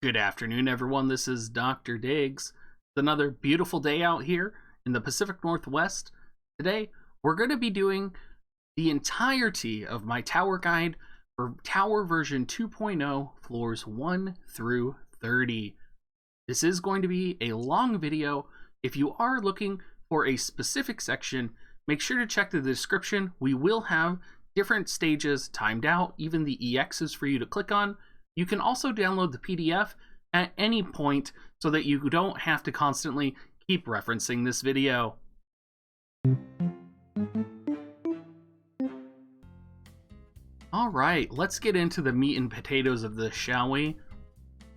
Good afternoon, everyone. This is Dr. Diggs. It's another beautiful day out here in the Pacific Northwest. Today, we're going to be doing the entirety of my tower guide for Tower version 2.0, floors 1 through 30. This is going to be a long video. If you are looking for a specific section, make sure to check the description. We will have different stages timed out, even the EXs for you to click on. You can also download the PDF at any point so that you don't have to constantly keep referencing this video. Alright, let's get into the meat and potatoes of this, shall we?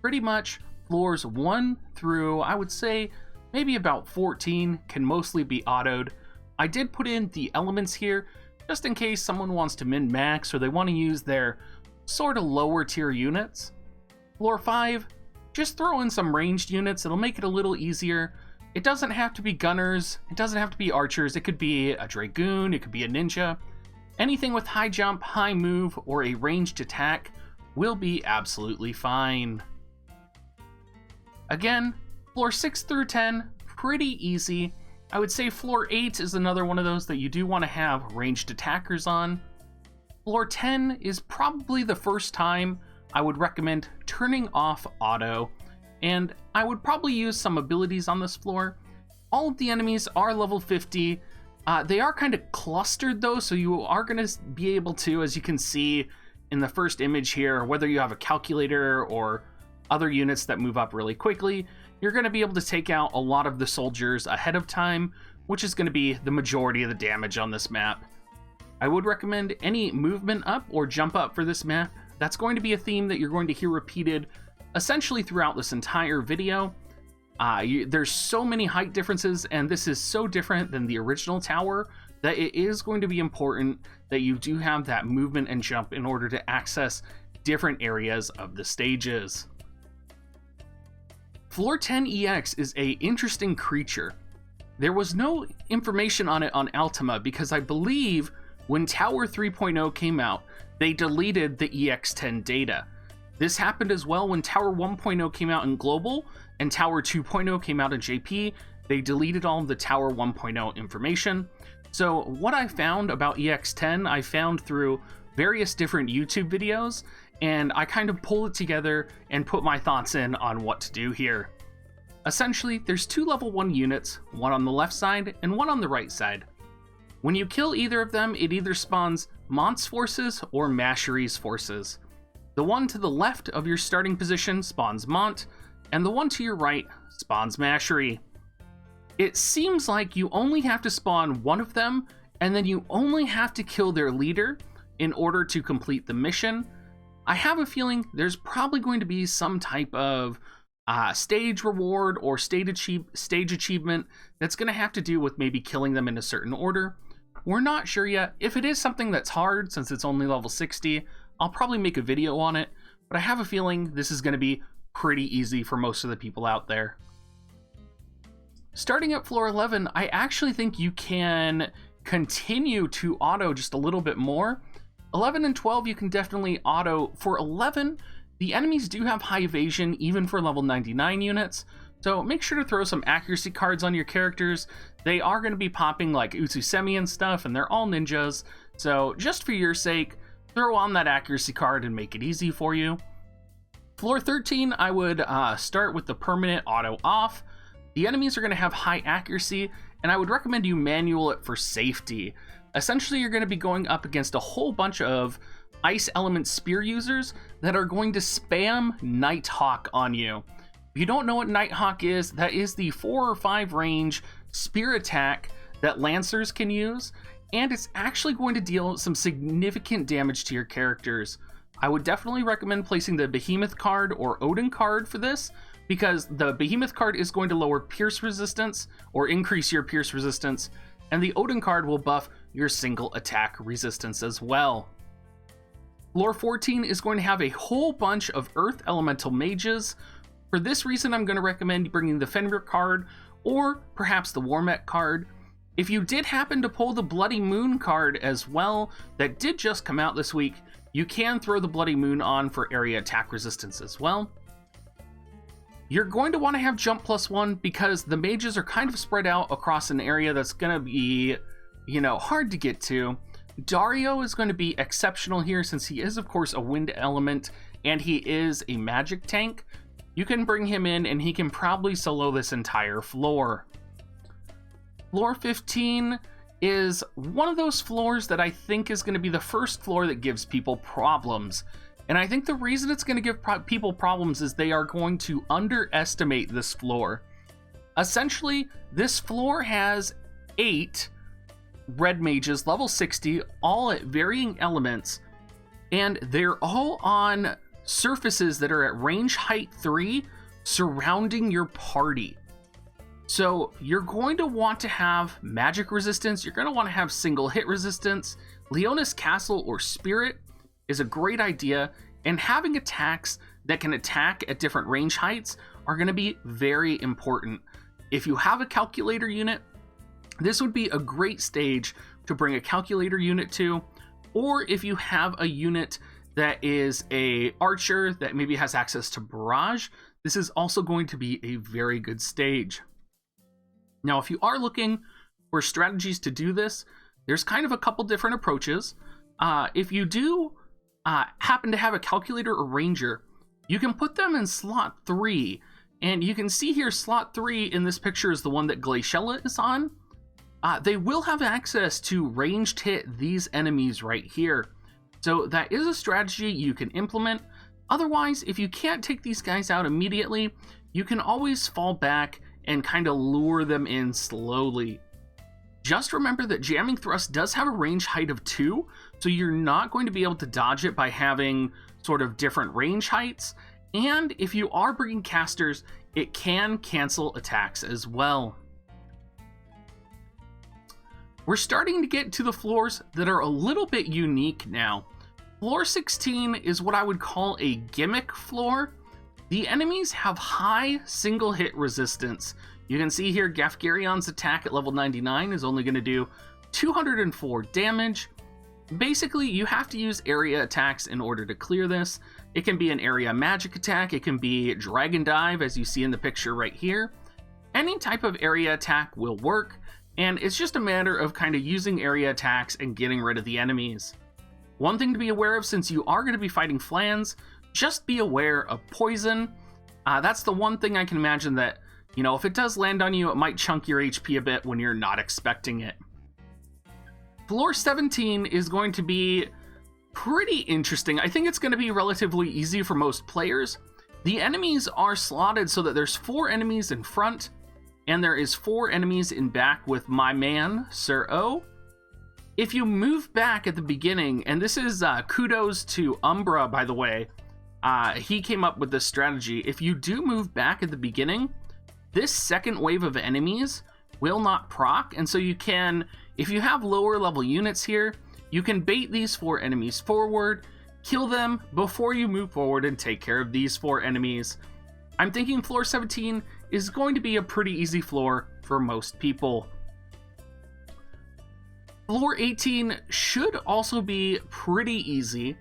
Pretty much floors 1 through, I would say, maybe about 14 can mostly be autoed. I did put in the elements here just in case someone wants to min-max or they want to use their sort of lower tier units. Floor 5, just throw in some ranged units. It'll make it a little easier. It doesn't have to be gunners. It doesn't have to be archers. It could be a dragoon. It could be a ninja. Anything with high jump, high move, or a ranged attack will be absolutely fine. Again, floor 6 through 10, pretty easy. I would say floor 8 is another one of those that you do want to have ranged attackers on. Floor 10 is probably the first time I would recommend turning off auto, and I would probably use some abilities on this floor. All of the enemies are level 50. They are kind of clustered though, so you are going to be able to, as you can see in the first image here, whether you have a calculator or other units that move up really quickly, you're going to be able to take out a lot of the soldiers ahead of time, which is going to be the majority of the damage on this map. I would recommend any movement up or jump up for this map. That's going to be a theme that you're going to hear repeated essentially throughout this entire video. There's so many height differences, and this is so different than the original tower that it is going to be important that you do have that movement and jump in order to access different areas of the stages. Floor 10 EX is an interesting creature. There was no information on it on Ultima because I believe when Tower 3.0 came out, they deleted the EX10 data. This happened as well when Tower 1.0 came out in Global and Tower 2.0 came out in JP. They deleted all of the Tower 1.0 information. So what I found about EX10, I found through various different YouTube videos, and I kind of pulled it together and put my thoughts in on what to do here. Essentially, there's 2 level 1 units, one on the left side and one on the right side. When you kill either of them, it either spawns Mont's forces or Mashery's forces. The one to the left of your starting position spawns Mont, and the one to your right spawns Mashery. It seems like you only have to spawn one of them, and then you only have to kill their leader in order to complete the mission. I have a feeling there's probably going to be some type of stage reward or stage achievement that's going to have to do with maybe killing them in a certain order. We're not sure yet. If it is something that's hard, since it's only level 60, I'll probably make a video on it, but I have a feeling this is going to be pretty easy for most of the people out there. Starting at floor 11, I actually think you can continue to auto just a little bit more. 11 and 12 you can definitely auto. For 11, the enemies do have high evasion even for level 99 units, so make sure to throw some accuracy cards on your characters. They are going to be popping like Utsusemi and stuff, and they're all ninjas, so just for your sake, throw on that accuracy card and make it easy for you. Floor 13, I would start with the permanent auto off. The enemies are going to have high accuracy, and I would recommend you manual it for safety. Essentially, you're going to be going up against a whole bunch of ice element spear users that are going to spam Nighthawk on you. If you don't know what Nighthawk is, that is the 4 or 5 range spear attack that Lancers can use, and it's actually going to deal some significant damage to your characters. I would definitely recommend placing the Behemoth card or Odin card for this, because the Behemoth card is going to lower pierce resistance or increase your pierce resistance, and the Odin card will buff your single attack resistance as well. Floor 14 is going to have a whole bunch of Earth Elemental Mages. For this reason, I'm going to recommend bringing the Fenrir card or perhaps the Warmech card. If you did happen to pull the Bloody Moon card as well, that did just come out this week, you can throw the Bloody Moon on for area attack resistance as well. You're going to want to have jump +1 because the mages are kind of spread out across an area that's going to be, hard to get to. Dario is going to be exceptional here since he is, of course, a wind element and he is a magic tank. You can bring him in and he can probably solo this entire floor. Floor 15 is one of those floors that I think is going to be the first floor that gives people problems. And I think the reason it's going to give people problems is they are going to underestimate this floor. Essentially, this floor has 8 red mages, level 60, all at varying elements, and they're all on surfaces that are at range height 3 surrounding your party. So you're going to want to have magic resistance, you're going to want to have single hit resistance. Leonis Castle or Spirit is a great idea, and having attacks that can attack at different range heights are going to be very important. If you have a calculator unit, this would be a great stage to bring a calculator unit to, or if you have a unit that is a archer that maybe has access to barrage, this is also going to be a very good stage. Now, if you are looking for strategies to do this, there's kind of a couple different approaches. If you do happen to have a calculator or ranger, you can put them in slot 3. And you can see here slot 3 in this picture is the one that Glaciella is on. They will have access to ranged hit these enemies right here. So that is a strategy you can implement. Otherwise, if you can't take these guys out immediately, you can always fall back and kind of lure them in slowly. Just remember that jamming thrust does have a range height of 2, so you're not going to be able to dodge it by having sort of different range heights. And if you are bringing casters, it can cancel attacks as well. We're starting to get to the floors that are a little bit unique now. Floor 16 is what I would call a gimmick floor. The enemies have high single hit resistance. You can see here Gafgarion's attack at level 99 is only going to do 204 damage. Basically, you have to use area attacks in order to clear this. It can be an area magic attack, it can be dragon dive as you see in the picture right here. Any type of area attack will work, and it's just a matter of kind of using area attacks and getting rid of the enemies. One thing to be aware of, since you are going to be fighting Flans, just be aware of poison. That's the one thing I can imagine that, if it does land on you, it might chunk your HP a bit when you're not expecting it. Floor 17 is going to be pretty interesting. I think it's going to be relatively easy for most players. The enemies are slotted so that there's 4 enemies in front, and there is 4 enemies in back with my man, Sir O. If you move back at the beginning, and this is kudos to Umbra, by the way, he came up with this strategy. If you do move back at the beginning, this second wave of enemies will not proc, and so you can, if you have lower level units here, you can bait these 4 enemies forward, kill them before you move forward and take care of these 4 enemies. I'm thinking floor 17 is going to be a pretty easy floor for most people. Floor 18 should also be pretty easy.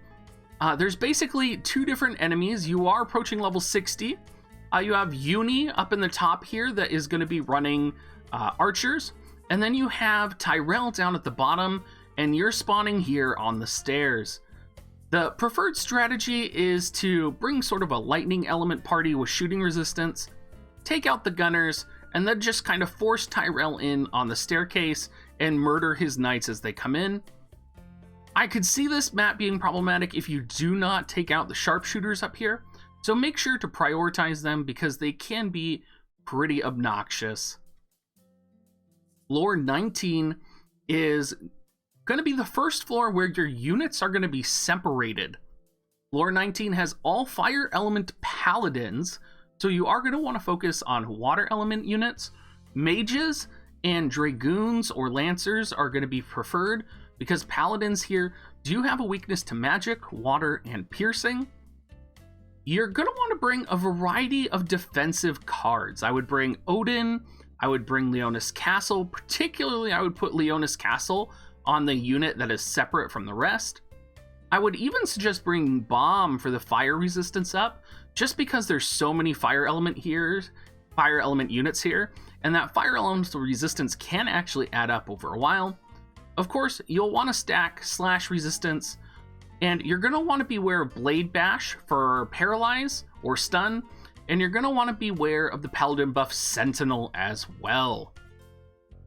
There's basically 2 different enemies. You are approaching level 60. You have Uni up in the top here that is going to be running archers. And then you have Tyrell down at the bottom, and you're spawning here on the stairs. The preferred strategy is to bring sort of a lightning element party with shooting resistance, take out the gunners, and then just kind of force Tyrell in on the staircase and murder his knights as they come in. I could see this map being problematic if you do not take out the sharpshooters up here, so make sure to prioritize them because they can be pretty obnoxious. Floor 19 is going to be the first floor where your units are going to be separated. Floor 19 has all fire element paladins, so you are going to want to focus on water element units. Mages and dragoons or lancers are going to be preferred because paladins here do have a weakness to magic, water, and piercing. You're going to want to bring a variety of defensive cards. I would bring Odin, I would bring Leonis Castle. Particularly, I would put Leonis Castle on the unit that is separate from the rest. I would even suggest bringing Bomb for the fire resistance up, just because there's so many fire element units here, and that fire elemental resistance can actually add up over a while. Of course, you'll want to stack slash resistance, and you're going to want to beware of Blade Bash for paralyze or stun, and you're going to want to beware of the Paladin buff Sentinel as well.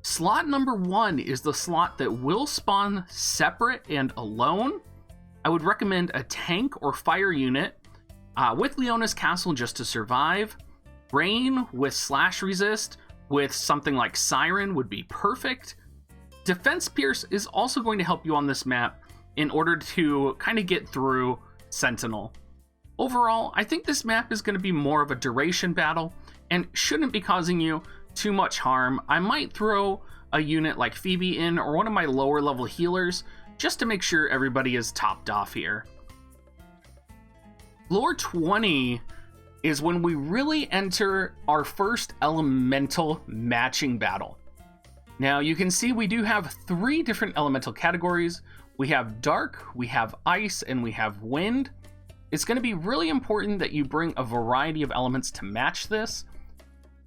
Slot number 1 is the slot that will spawn separate and alone. I would recommend a tank or fire unit with Leona's Castle just to survive. Rain with slash resist with something like Siren would be perfect. Defense Pierce is also going to help you on this map in order to kind of get through Sentinel. Overall, I think this map is going to be more of a duration battle and shouldn't be causing you too much harm. I might throw a unit like Phoebe in or one of my lower level healers just to make sure everybody is topped off here. Floor 20 is when we really enter our first elemental matching battle. Now you can see we do have 3 different elemental categories. We have dark, we have ice, and we have wind. It's going to be really important that you bring a variety of elements to match this.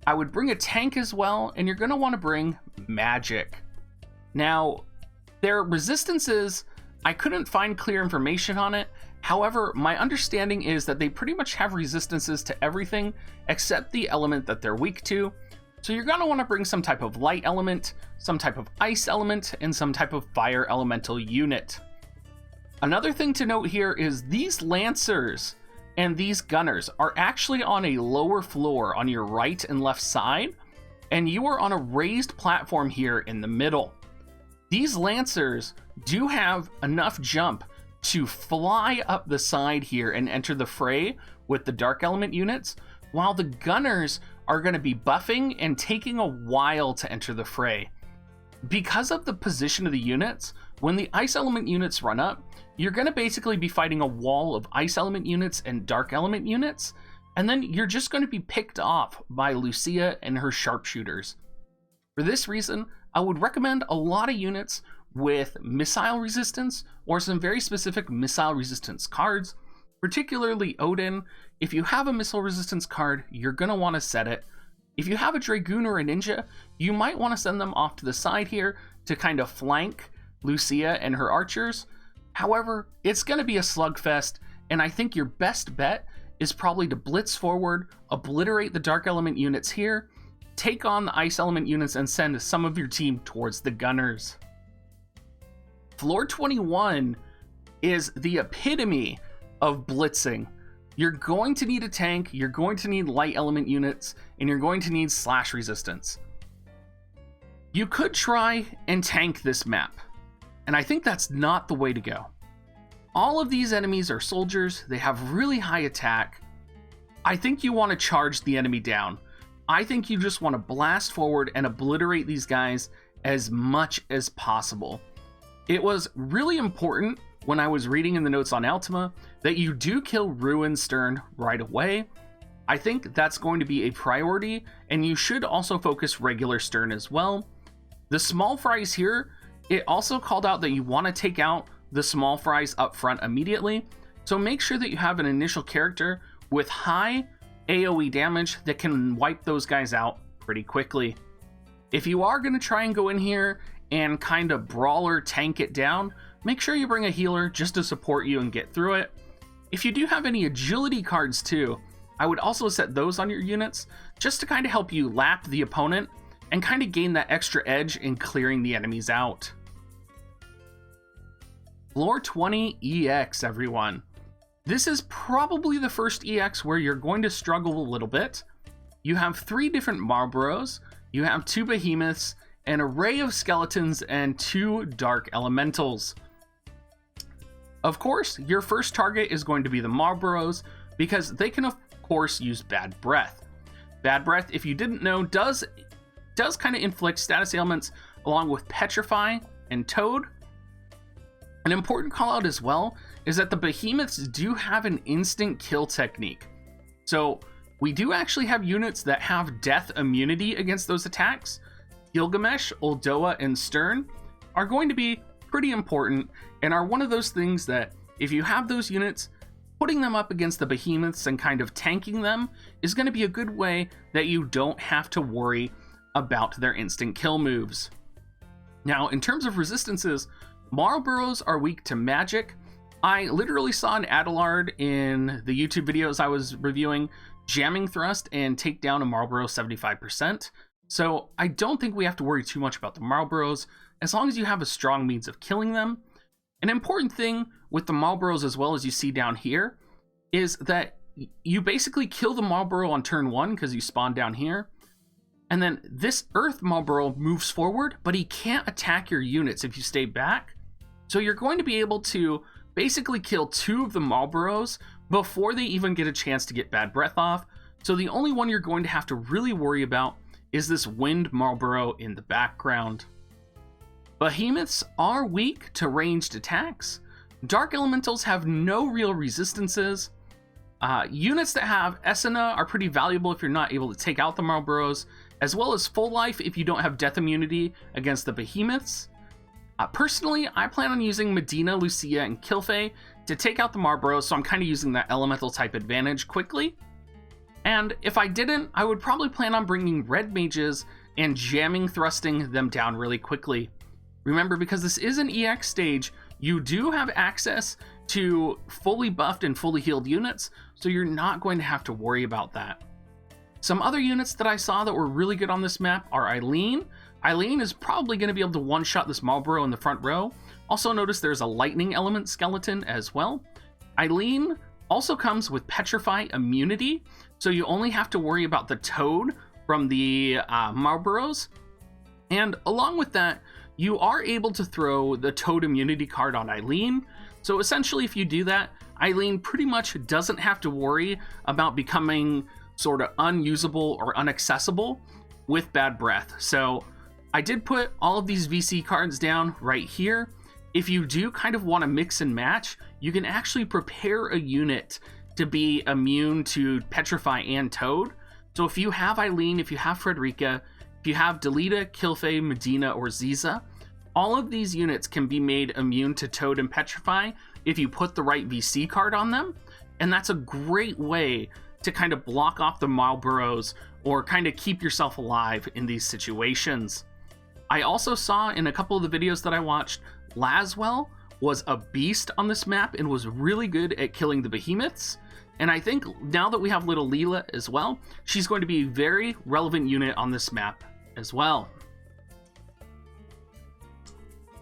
I would bring a tank as well, and you're going to want to bring magic. Now, their resistances, I couldn't find clear information on it. However, my understanding is that they pretty much have resistances to everything except the element that they're weak to. So you're going to want to bring some type of light element, some type of ice element, and some type of fire elemental unit. Another thing to note here is these lancers and these gunners are actually on a lower floor on your right and left side, and you are on a raised platform here in the middle. These lancers do have enough jump to fly up the side here and enter the fray with the dark element units, while the gunners are going to be buffing and taking a while to enter the fray. Because of the position of the units, when the ice element units run up, you're going to basically be fighting a wall of ice element units and dark element units, and then you're just going to be picked off by Lucia and her sharpshooters. For this reason, I would recommend a lot of units with missile resistance or some very specific missile resistance cards, particularly Odin. If you have a missile resistance card, you're going to want to set it. If you have a Dragoon or a Ninja, you might want to send them off to the side here to kind of flank Lucia and her archers. However, it's going to be a slugfest, and I think your best bet is probably to blitz forward, obliterate the dark element units here, take on the ice element units, and send some of your team towards the gunners. Floor 21 is the epitome of blitzing. You're going to need a tank, you're going to need light element units, and you're going to need slash resistance. You could try and tank this map, and I think that's not the way to go. All of these enemies are soldiers, they have really high attack. I think you want to charge the enemy down. I think you just want to blast forward and obliterate these guys as much as possible. It was really important when I was reading in the notes on Ultima that you do kill Ruin Stern right away. I think that's going to be a priority, and you should also focus regular Stern as well. The small fries here, it also called out that you want to take out the small fries up front immediately, so make sure that you have an initial character with high AoE damage that can wipe those guys out pretty quickly. If you are going to try and go in here and kind of brawler tank it down, make sure you bring a healer just to support you and get through it. If you do have any agility cards too, I would also set those on your units just to kind of help you lap the opponent and kind of gain that extra edge in clearing the enemies out. Floor 20 EX, everyone. This is probably the first EX where you're going to struggle a little bit. You have 3 different Marlboros, you have 2 Behemoths, an array of skeletons, and 2 dark elementals. Of course, your first target is going to be the Marlboros because they can of course use Bad Breath. Bad Breath, if you didn't know, does kind of inflict status ailments along with Petrify and Toad. An important call out as well is that the Behemoths do have an instant kill technique. So we do actually have units that have death immunity against those attacks. Gilgamesh, Uldoa, and Stern are going to be pretty important and are one of those things that if you have those units, putting them up against the behemoths and kind of tanking them is going to be a good way that you don't have to worry about their instant kill moves. Now, in terms of resistances, Marlboros are weak to magic. I literally saw an Adelard in the YouTube videos I was reviewing jamming thrust and take down a Marlboro 75%. So I don't think we have to worry too much about the Marlboros as long as you have a strong means of killing them. An important thing with the Marlboros, as well as you see down here, is that you basically kill the Marlboro on turn 1 because you spawn down here. And then this Earth Marlboro moves forward, but he can't attack your units if you stay back. So you're going to be able to basically kill 2 of the Marlboros before they even get a chance to get bad breath off. So the only one you're going to have to really worry about is this Wind Marlboro in the background. Behemoths are weak to ranged attacks. Dark Elementals have no real resistances. Units that have Esena are pretty valuable if you're not able to take out the Marlboros, as well as Full Life if you don't have death immunity against the Behemoths. Personally, I plan on using Medina, Lucia, and Kilfei to take out the Marlboros, so I'm kind of using that elemental type advantage quickly. And if I didn't, I would probably plan on bringing Red Mages and jamming thrusting them down really quickly. Remember, because this is an EX stage, you do have access to fully buffed and fully healed units, so you're not going to have to worry about that. Some other units that I saw that were really good on this map are Eileen. Eileen is probably going to be able to one-shot this Marlboro in the front row. Also notice there's a lightning element skeleton as well. Eileen also comes with Petrify immunity, so you only have to worry about the Toad from the Marlboros. And along with that, you are able to throw the Toad immunity card on Eileen. So essentially, if you do that, Eileen pretty much doesn't have to worry about becoming sort of unusable or inaccessible with bad breath. So I did put all of these VC cards down right here. If you do kind of want to mix and match, you can actually prepare a unit to be immune to Petrify and Toad. So if you have Eileen, if you have Frederica, if you have Delita, Kilfei, Medina, or Ziza, all of these units can be made immune to Toad and Petrify if you put the right VC card on them. And that's a great way to kind of block off the Marlboros or kind of keep yourself alive in these situations. I also saw in a couple of the videos that I watched, Laswell was a beast on this map and was really good at killing the Behemoths. And I think now that we have little Leela as well, she's going to be a very relevant unit on this map as well.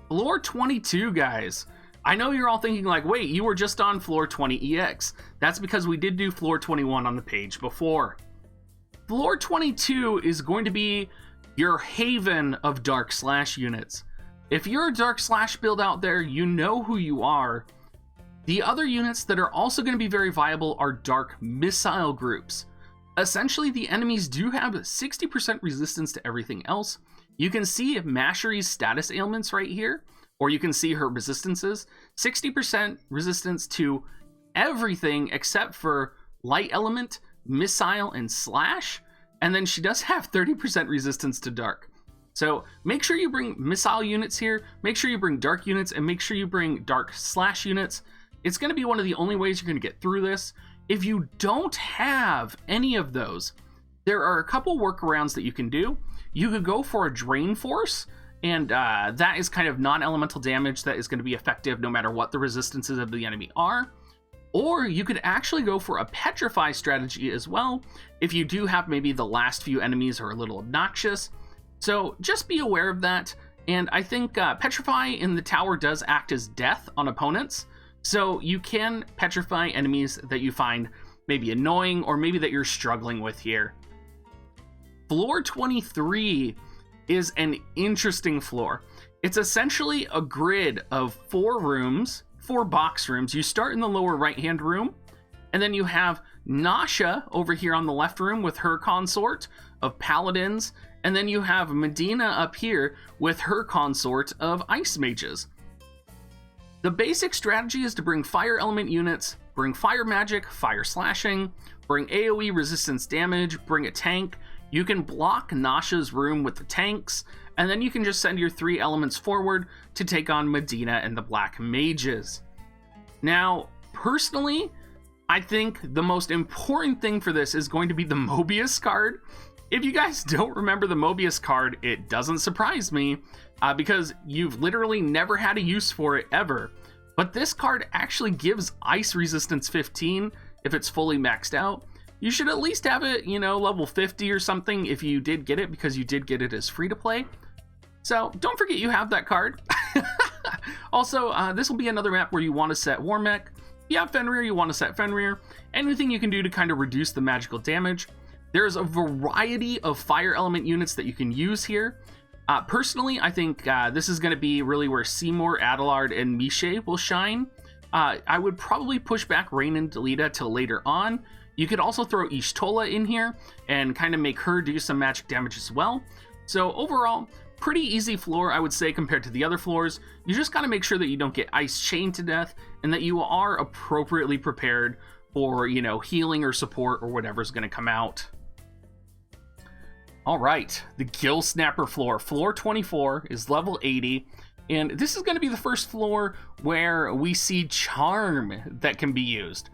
Floor 22, guys. I know you're all thinking like, wait, you were just on floor 20 EX. That's because we did do floor 21 on the page before. Floor 22 is going to be your haven of Dark Slash units. If you're a Dark Slash build out there, you know who you are. The other units that are also going to be very viable are Dark Missile groups. Essentially, the enemies do have 60% resistance to everything else. You can see Mashery's status ailments right here, or you can see her resistances. 60% resistance to everything except for Light Element, Missile, and Slash. And then she does have 30% resistance to Dark. So make sure you bring Missile units here, make sure you bring Dark units, and make sure you bring Dark Slash units. It's going to be one of the only ways you're going to get through this. If you don't have any of those, there are a couple workarounds that you can do. You could go for a Drain Force, and that is kind of non-elemental damage that is going to be effective no matter what the resistances of the enemy are. Or you could actually go for a Petrify strategy as well, if you do have maybe the last few enemies are a little obnoxious. So just be aware of that. And I think Petrify in the tower does act as death on opponents. So you can Petrify enemies that you find maybe annoying or maybe that you're struggling with here. Floor 23 is an interesting floor. It's essentially a grid of 4 rooms, 4 box rooms. You start in the lower right-hand room, and then you have Nasha over here on the left room with her consort of paladins, and then you have Medina up here with her consort of ice mages. The basic strategy is to bring fire element units, bring fire magic, fire slashing, bring AoE resistance damage, bring a tank. You can block Nasha's room with the tanks, and then you can just send your 3 elements forward to take on Medina and the Black Mages. Now, personally, I think the most important thing for this is going to be the Mobius card. If you guys don't remember the Mobius card, it doesn't surprise me because you've literally never had a use for it ever. But this card actually gives ice resistance 15 if it's fully maxed out. You should at least have it, you know, level 50 or something if you did get it, because you did get it as free to play. So don't forget you have that card. Also, this will be another map where you want to set War Mech. If you have Fenrir, you want to set Fenrir. Anything you can do to kind of reduce the magical damage. There's a variety of fire element units that you can use here. Personally, I think this is going to be really where Seymour, Adelard, and Miche will shine. I would probably push back Rain and Delita till later on. You could also throw Ishtola in here and kind of make her do some magic damage as well. So overall, pretty easy floor, I would say, compared to the other floors. You just got to make sure that you don't get ice chained to death and that you are appropriately prepared for, you know, healing or support or whatever's going to come out. All right, the Gill Snapper floor. Floor 24 is level 80, and this is going to be the first floor where we see Charm that can be used.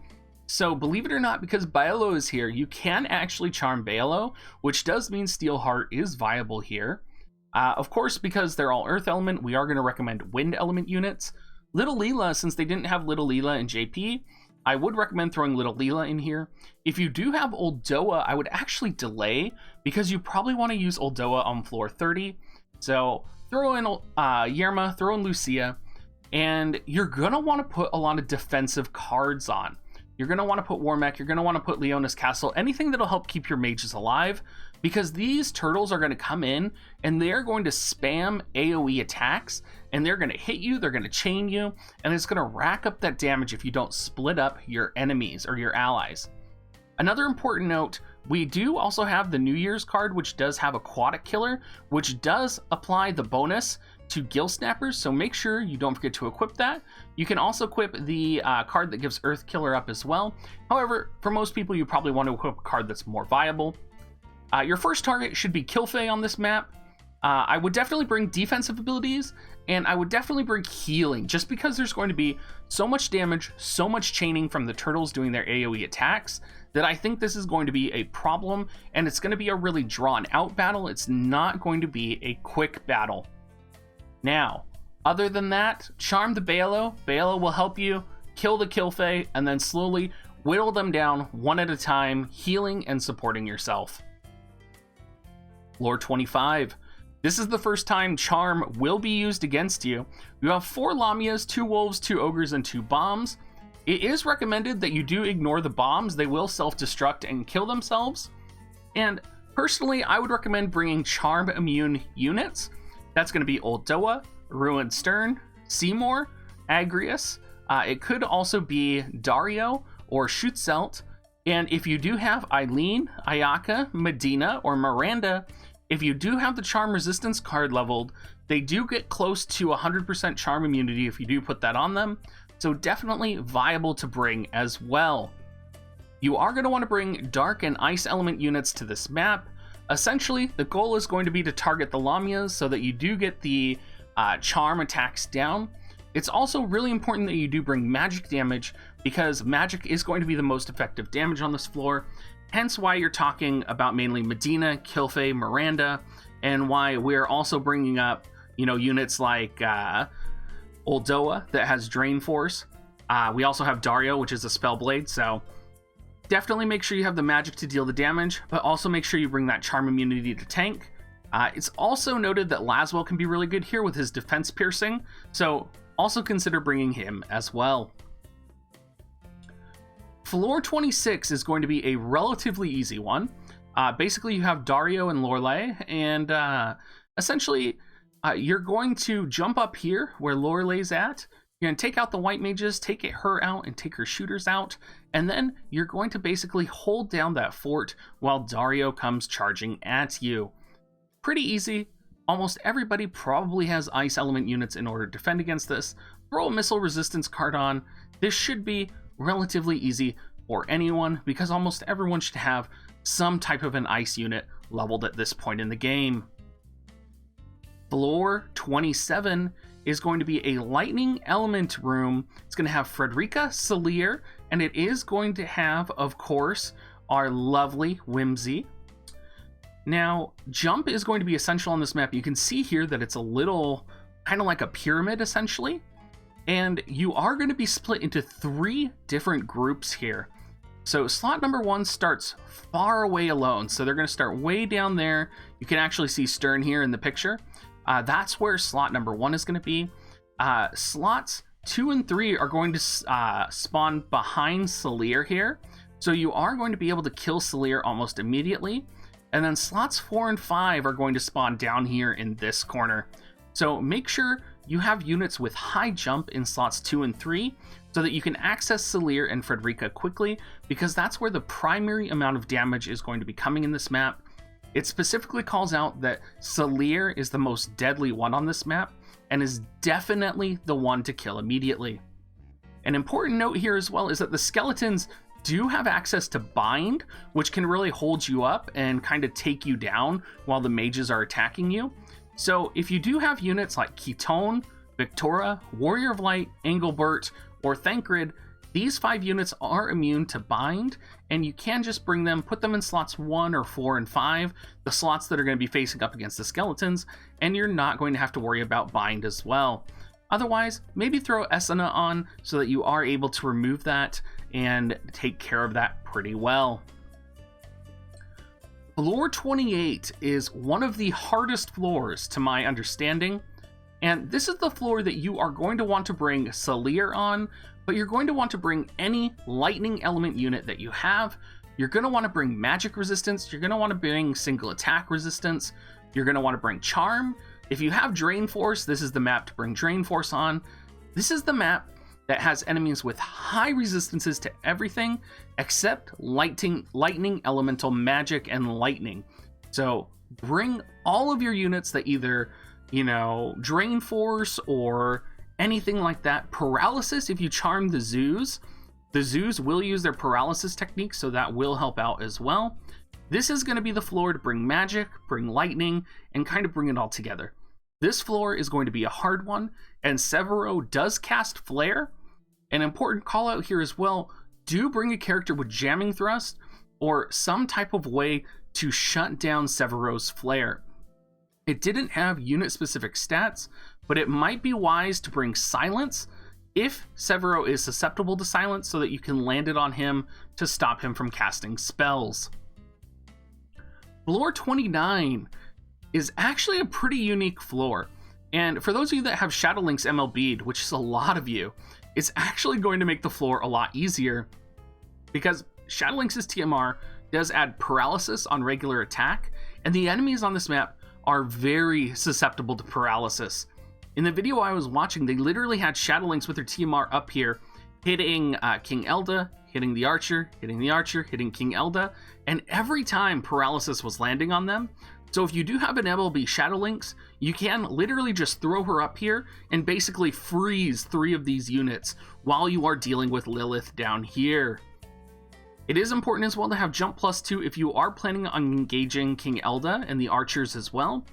So believe it or not, because Baelo is here, you can actually charm Baelo, which does mean Steelheart is viable here. Of course, because they're all Earth Element, we are going to recommend Wind Element units. Little Leela, since they didn't have Little Leela in JP, I would recommend throwing Little Leela in here. If you do have Oldoa, I would actually delay, because you probably want to use Oldoa on floor 30. So throw in Yerma, throw in Lucia, and you're going to want to put a lot of defensive cards on. You're going to want to put War Mech, you're going to want to put Leona's Castle, anything that'll help keep your mages alive, because these turtles are going to come in and they're going to spam AoE attacks, and they're going to hit you, they're going to chain you, and it's going to rack up that damage if you don't split up your enemies or your allies. Another important note, we do also have the New Year's card, which does have Aquatic Killer, which does apply the bonus to Gill Snappers, so make sure you don't forget to equip that. You can also equip the card that gives Earth Killer up as well. However, for most people, you probably want to equip a card that's more viable. Your first target should be Kilfei on this map. I would definitely bring defensive abilities, and I would definitely bring healing, just because there's going to be so much damage, so much chaining from the turtles doing their AoE attacks, that I think this is going to be a problem, and it's going to be a really drawn out battle. It's not going to be a quick battle. Now, other than that, charm the Baelo. Baelo will help you kill the Kilfei, and then slowly whittle them down one at a time, healing and supporting yourself. Floor 25. This is the first time Charm will be used against you. You have 4 Lamias, 2 Wolves, 2 Ogres, and 2 Bombs. It is recommended that you do ignore the bombs. They will self-destruct and kill themselves. And personally, I would recommend bringing Charm immune units. That's going to be Oldoa, Ruin Stern, Seymour, Agrius. It could also be Dario or Schutzelt. And if you do have Eileen, Ayaka, Medina, or Miranda, if you do have the Charm Resistance card leveled, they do get close to 100% Charm immunity if you do put that on them. So definitely viable to bring as well. You are going to want to bring Dark and Ice element units to this map. Essentially, the goal is going to be to target the Lamias so that you do get the charm attacks down. It's also really important that you do bring magic damage, because magic is going to be the most effective damage on this floor. Hence why you're talking about mainly Medina, Kilfei, Miranda, and why we're also bringing up, you know, units like Oldoa that has Drain Force. We also have Dario, which is a Spellblade, so definitely make sure you have the magic to deal the damage, but also make sure you bring that charm immunity to tank. It's also noted that Laswell can be really good here with his defense piercing, so also consider bringing him as well. Floor 26 is going to be a relatively easy one. Basically, you have Dario and Lorelei, and essentially, you're going to jump up here where Lorelei's at. You're going to take out the white mages, take her out, and take her shooters out, and then you're going to basically hold down that fort while Dario comes charging at you. Pretty easy. Almost everybody probably has ice element units in order to defend against this. Throw a missile resistance card on. This should be relatively easy for anyone, because almost everyone should have some type of an ice unit leveled at this point in the game. Floor 27 is going to be a lightning element room. It's going to have Frederica, Salir, and it is going to have, of course, our lovely Whimsy. Now, jump is going to be essential on this map. You can see here that it's a little kind of like a pyramid, essentially. And you are going to be split into 3 different groups here. So slot number 1 starts far away alone. So they're going to start way down there. You can actually see Stern here in the picture. That's where slot number 1 is going to be. Slots 2 and 3 are going to spawn behind Salir here. So you are going to be able to kill Salir almost immediately. And then slots 4 and 5 are going to spawn down here in this corner. So make sure you have units with high jump in slots 2 and 3 so that you can access Salir and Frederica quickly, because that's where the primary amount of damage is going to be coming in this map. It specifically calls out that Salir is the most deadly one on this map and is definitely the one to kill immediately. An important note here as well is that the skeletons do have access to Bind, which can really hold you up and kind of take you down while the mages are attacking you. So if you do have units like Ketone, Victora, Warrior of Light, Engelbert, or Thancred, these 5 units are immune to Bind, and you can just bring them, put them in slots 1 or 4 and 5, the slots that are going to be facing up against the skeletons, and you're not going to have to worry about Bind as well. Otherwise, maybe throw Esena on so that you are able to remove that and take care of that pretty well. Floor 28 is one of the hardest floors to my understanding, and this is the floor that you are going to want to bring Salir on, but you're going to want to bring any lightning element unit that you have. You're going to want to bring magic resistance, you're going to want to bring single attack resistance, you're going to want to bring charm. If you have Drain Force, this is the map to bring Drain Force on. This is the map that has enemies with high resistances to everything except lightning, elemental, magic, and lightning. So bring all of your units that either, Drain Force or anything like that. Paralysis, if you charm the zoos will use their paralysis technique, so that will help out as well. This is going to be the floor to bring magic, bring lightning, and kind of bring it all together. This floor is going to be a hard one, and Severo does cast Flare. An important call out here as well, do bring a character with Jamming Thrust or some type of way to shut down Severo's Flare. It didn't have unit specific stats, but it might be wise to bring Silence if Severo is susceptible to Silence, so that you can land it on him to stop him from casting spells. Floor 29 is actually a pretty unique floor, and for those of you that have Shadowlink's MLB'd, which is a lot of you, it's actually going to make the floor a lot easier, because Shadowlink's TMR does add paralysis on regular attack, and the enemies on this map are very susceptible to paralysis. In the video I was watching, they literally had Shadowlinks with their TMR up here, hitting King Elda, hitting the Archer, hitting the Archer, hitting King Elda, and every time paralysis was landing on them. So if you do have an MLB Shadowlinks, you can literally just throw her up here and basically freeze 3 of these units while you are dealing with Lilith down here. It is important as well to have Jump +2 if you are planning on engaging King Elda and the Archers as well.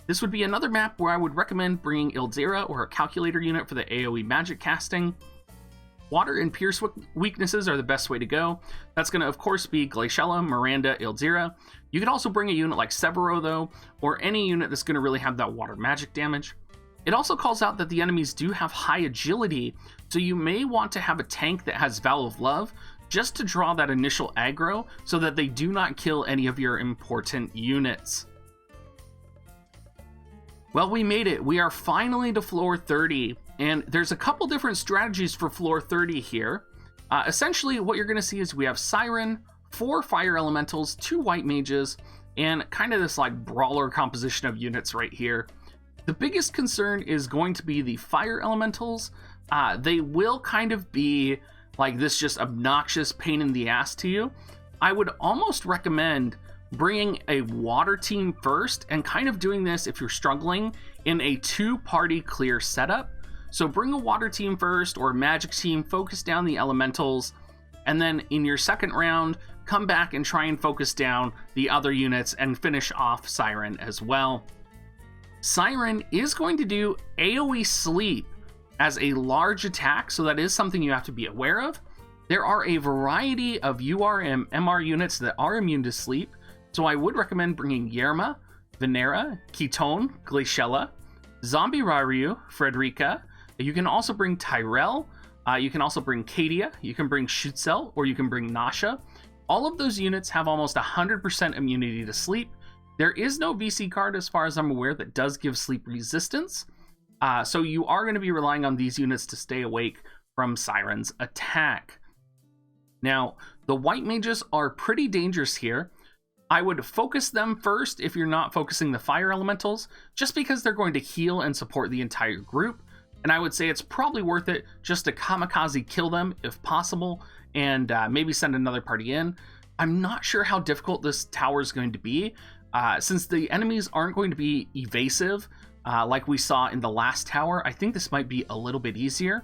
This would be another map where I would recommend bringing Ildera or a Calculator unit for the AoE magic casting. Water and Pierce weaknesses are the best way to go. That's going to, of course, be Glaciella, Miranda, Ildera. You could also bring a unit like Severo, though, or any unit that's going to really have that water magic damage. It also calls out that the enemies do have high agility, so you may want to have a tank that has Vow of Love, just to draw that initial aggro, so that they do not kill any of your important units. Well, we made it. We are finally to floor 30, and there's a couple different strategies for floor 30 here. Essentially, what you're going to see is we have Siren, 4 fire elementals, 2 white mages, and kind of this like brawler composition of units right here. The biggest concern is going to be the fire elementals. They will kind of be like this just obnoxious pain in the ass to you. I would almost recommend bringing a water team first and kind of doing this if you're struggling in a 2-party clear setup. So bring a water team first or a magic team, focus down the elementals, and then in your second round, come back and try and focus down the other units and finish off Siren as well. Siren is going to do AoE Sleep as a large attack, so that is something you have to be aware of. There are a variety of UR and MR units that are immune to sleep, so I would recommend bringing Yerma, Venera, Ketone, Glaciella, Zombie Raryu, Frederica. You can also bring Tyrell, you can also bring Cadia, you can bring Schutzel, or you can bring Nasha. All of those units have almost 100% immunity to sleep. There is no VC card, as far as I'm aware, that does give sleep resistance, so you are going to be relying on these units to stay awake from Siren's attack. Now, the white mages are pretty dangerous here. I would focus them first if you're not focusing the fire elementals, just because they're going to heal and support the entire group. And I would say it's probably worth it just to kamikaze kill them if possible, and maybe send another party in. I'm not sure how difficult this tower is going to be, since the enemies aren't going to be evasive like we saw in the last tower. I think this might be a little bit easier.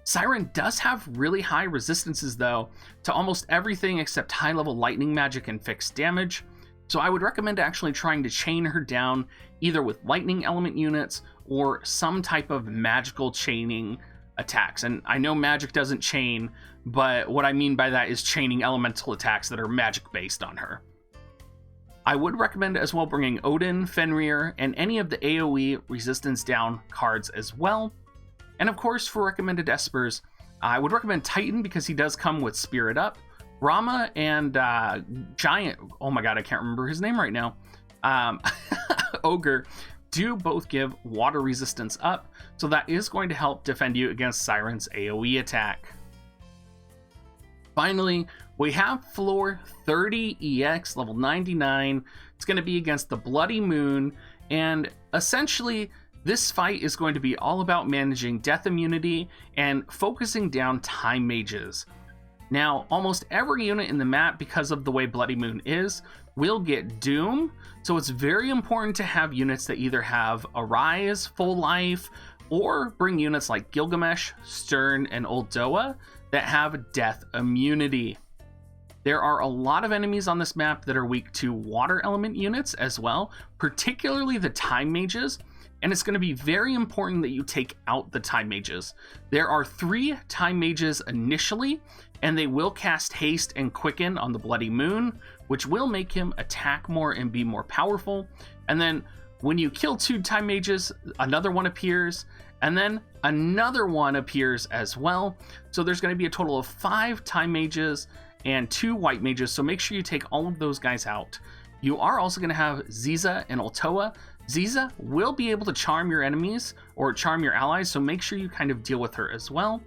Siren does have really high resistances, though, to almost everything except high-level lightning magic and fixed damage, so I would recommend actually trying to chain her down either with lightning element units or some type of magical chaining attacks. And I know magic doesn't chain, but what I mean by that is chaining elemental attacks that are magic-based on her. I would recommend as well bringing Odin, Fenrir, and any of the AoE resistance down cards as well. And of course, for recommended Espers, I would recommend Titan because he does come with Spirit Up. Rama and Giant, oh my god, I can't remember his name right now, Ogre, do both give water resistance up, so that is going to help defend you against Siren's AoE attack. Finally, we have floor 30 EX, level 99. It's going to be against the Bloody Moon, and essentially, this fight is going to be all about managing death immunity and focusing down time mages. Now, almost every unit in the map, because of the way Bloody Moon is, will get Doom, so it's very important to have units that either have Arise, Full Life, or bring units like Gilgamesh, Stern, and Old Doa that have death immunity. There are a lot of enemies on this map that are weak to water element units as well, particularly the time mages, and it's going to be very important that you take out the time mages. There are 3 time mages initially, and they will cast haste and quicken on the Bloody Moon, which will make him attack more and be more powerful. And then when you kill 2 time mages, another one appears, and then another one appears as well. So there's going to be a total of 5 time mages and 2 white mages, so make sure you take all of those guys out. You are also going to have Ziza and Ultoa. Ziza will be able to charm your enemies or charm your allies, so make sure you kind of deal with her as well.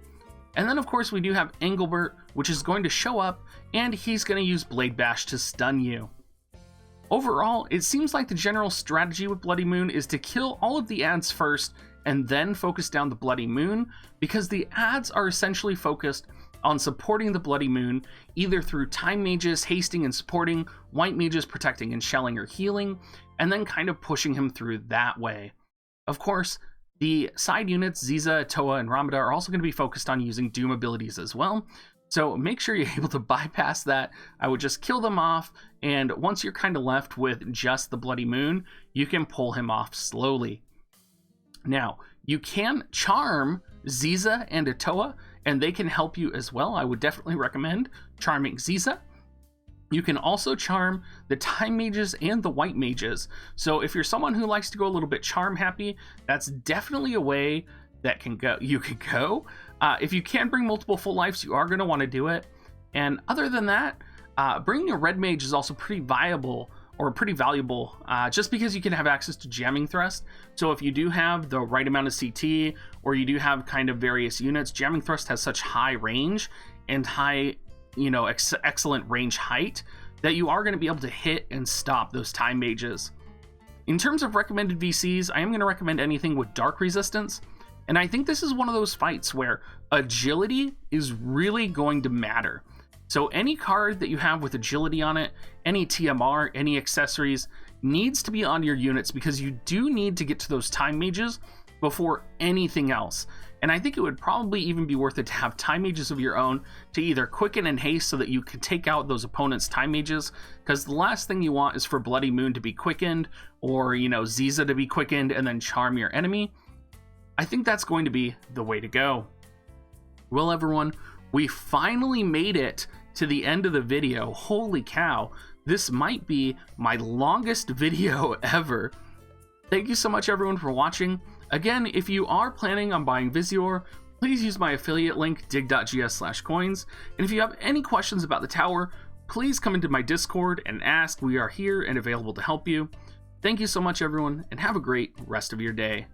And then of course we do have Engelbert, which is going to show up, and he's going to use Blade Bash to stun you. Overall, it seems like the general strategy with Bloody Moon is to kill all of the ads first and then focus down the Bloody Moon, because the ads are essentially focused on supporting the Bloody Moon, either through time mages hasting and supporting, white mages protecting and shelling or healing, and then kind of pushing him through that way. Of course, the side units, Ziza, Toa, and Ramada, are also going to be focused on using Doom abilities as well, so make sure you're able to bypass that. I would just kill them off, and once you're kind of left with just the Bloody Moon, you can pull him off slowly. Now, you can charm Ziza and Toa, and they can help you as well. I would definitely recommend charming Ziza. You can also charm the time mages and the white mages. So if you're someone who likes to go a little bit charm happy, that's definitely a way that you can go. If you can bring multiple full lives, you are going to want to do it. And other than that, bringing a red mage is also pretty viable or pretty valuable, just because you can have access to jamming thrust. So if you do have the right amount of CT, or you do have kind of various units, jamming thrust has such high range and high, excellent range height that you are going to be able to hit and stop those time mages. In terms of recommended VCs, I am going to recommend anything with dark resistance, and I think this is one of those fights where agility is really going to matter. So any card that you have with agility on it, any TMR, any accessories, needs to be on your units, because you do need to get to those time mages before anything else. And I think it would probably even be worth it to have time mages of your own to either quicken and haste so that you can take out those opponents' time mages, because the last thing you want is for Bloody Moon to be quickened, or, Ziza to be quickened and then charm your enemy. I think that's going to be the way to go. Well, everyone, We finally made it to the end of the video. Holy cow, this might be my longest video ever. Thank you so much everyone for watching. Again, if you are planning on buying Visior, please use my affiliate link, dig.gs/coins. And if you have any questions about the tower, please come into my Discord and ask. We are here and available to help you. Thank you so much everyone, and have a great rest of your day.